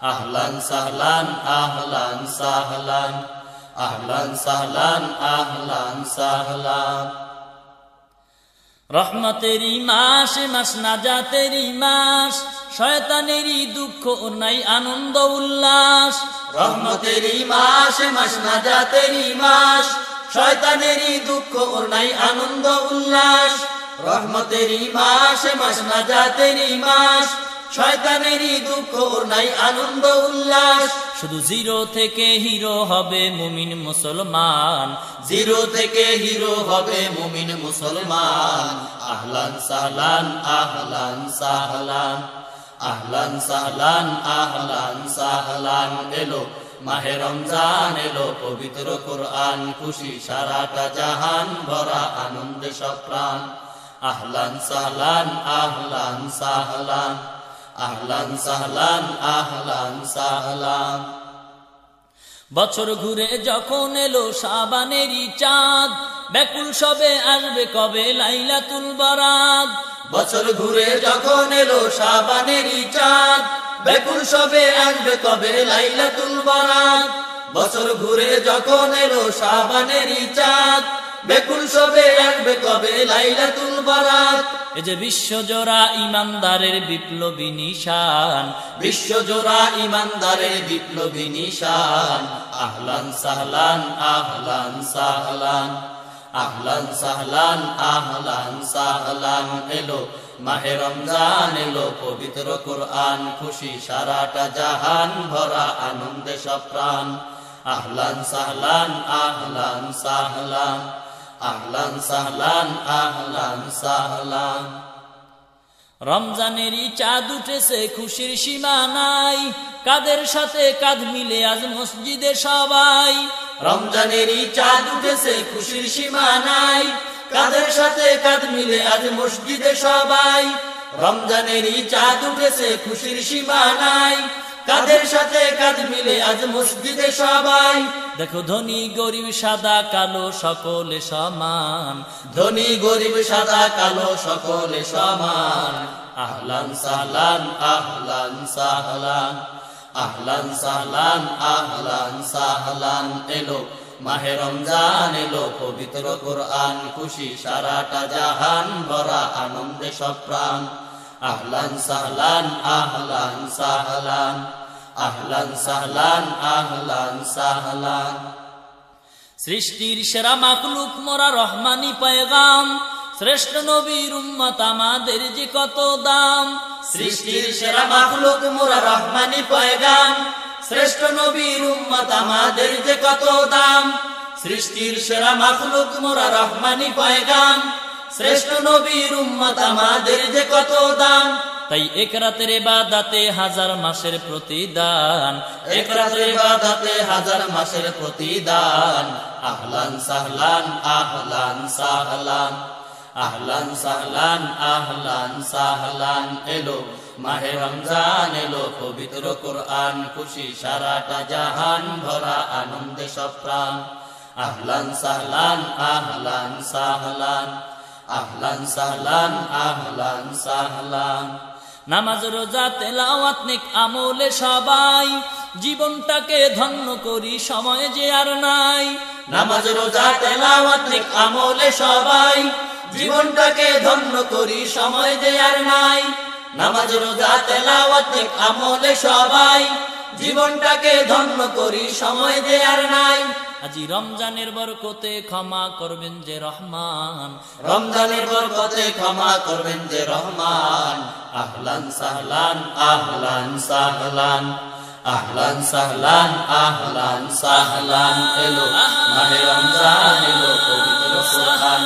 আহলান সাহলান আহলান সাহলান আহলান সাহলান আহলান সাহলান। রহমতেরই মাস মাস নাজাতেরই মাস, শয়তানেরই দুঃখ নাই আনন্দ উল্লাস। রহমতেরই মাস মাস নাজাতেরই মাস, শয়তানেরই দুঃখ নাই আনন্দ উল্লাস। রহমতেরই মাস মাস নাজাতেরই মাস, শয়তানেরই দুঃখ নাই আনন্দ উল্লাস। শুধু জিরো থেকে হিরো হবে মুমিন মুসলমান, জিরো থেকে হিরো হবে মুমিন মুসলমান। আহলান সাহলান আহলান সাহলান আহলান সাহলান আহলান সাহলান। এলো মাহে রমজান, এলো পবিত্র কোরআন, খুশি সারাটা জাহান, ভরা আনন্দে সব প্রাণ। আহলান সাহলান আহলান সাহলান আহলান সাহলান আহলান সাহলান। বছর ঘুরে যখন এলো শাবানেরই চাঁদ, ব্যাকুল সবে আসবে কবে লাইলাতুল বারাত। বছর ঘুরে যখন এলো শাবানেরই চাঁদ, ব্যাকুল সবে আসবে কবে লাইলাতুল বারাত। বছর ঘুরে যখন এলো শাবানেরই চাঁদ, ব্যাকুল সবে আসবে কবে লাইলাতুল বারাত। এ যে বিশ্বজোড়া ইমানদারের বিপ্লবী নিশান, বিশ্বজোড়া ইমানদারের বিপ্লবী নিশান। আহলান সাহলান আহলান সাহলান আহলান সাহলান আহলান সাহলান। এলো মাহে রমজান, এলো পবিত্র কোরআন, খুশি সারাটা জাহান, ভরা আনন্দে সব প্রাণ। আহলান সাহলান আহলান সাহলান আহলান সাহলান আহলান সাহলান। রমজানেরই চাঁদ উঠেছে খুশির সীমা নাই, কাদের সাথে কাঁধ মিলে আজ মসজিদে সবাই। রমজানেরই চাঁদ উঠেছে খুশির সীমা নাই, কাদের সাথে কাঁধ মিলে আজ মসজিদে সবাই। রমজানেরই চাঁদ উঠেছে খুশির সীমা নাই, কাদের সাথে কাঁধ মিলে আজ মসজিদে সবাই। দেখো ধনী গরিব সাদা কালো সকলে সমান, ধনী গরিব সাদা কালো সকলে সমান। আহলান সাহলান আহলান সাহলান আহলান সাহলান আহলান সাহলান। এলো মাহে রমজান, এলো পবিত্র কোরআন, খুশি সারাটা জাহান, ভরা আনন্দে সব প্রাণ। আহলান সাহলান আহলান সাহলান আহলান সাহলান আহলান সাহলান। সৃষ্টির সেরা মাখলুক মোরা রহমানি পয়গাম, শ্রেষ্ঠ নবীর উম্মত আমাদের যে কত দাম। সৃষ্টির সেরা মাখলুক মোরা রহমানি পয়গাম, শ্রেষ্ঠ নবীর উম্মত আমাদের যে কত দাম। সৃষ্টির সেরা মাখলুক মোরা রহমানি পয়গাম, শ্রেষ্ঠ নবীর উম্মত আমাদের যে কত দাম। তাই এক রাতের ইবাদতে হাজার মাসের প্রতিদান, এক রাতের ইবাদতে হাজার মাসের প্রতিদান। আহলান সাহলান আহলান সাহলান আহলান সাহলান আহলান সাহলান। এলো মাহে রমজান, এলো পবিত্র কোরআন, খুশি সারাটা জাহান, ভরা আনন্দে সব প্রাণ। আহলান সাহলান আহলান সাহলান আহলান সাহলান আহলান সাহলান। নামাজ রোজা তেলাওয়াত নেক আমলে সবাই, জীবনটাকে ধন্য করি সময় যে আর নাই। নামাজ রোজা তেলাওয়াত নেক আমলে সবাই, জীবনটাকে ধন্য করি সময় যে আর নাই। নামাজ রোজা তেলাওয়াত নেক আমলে সবাই, জীবনটাকে ধন্য করি সময় যে আর নাই। আজি রমজানের বরকতে ক্ষমা করবেন যে রহমান, রমজানের বরকতে ক্ষমা করবেন যে রহমান। আহলান সাহলান আহলান সাহলান আহলান সাহলান আহলান সাহলান। এলো মাহে রমজান, এলো পবিত্র কোরআন,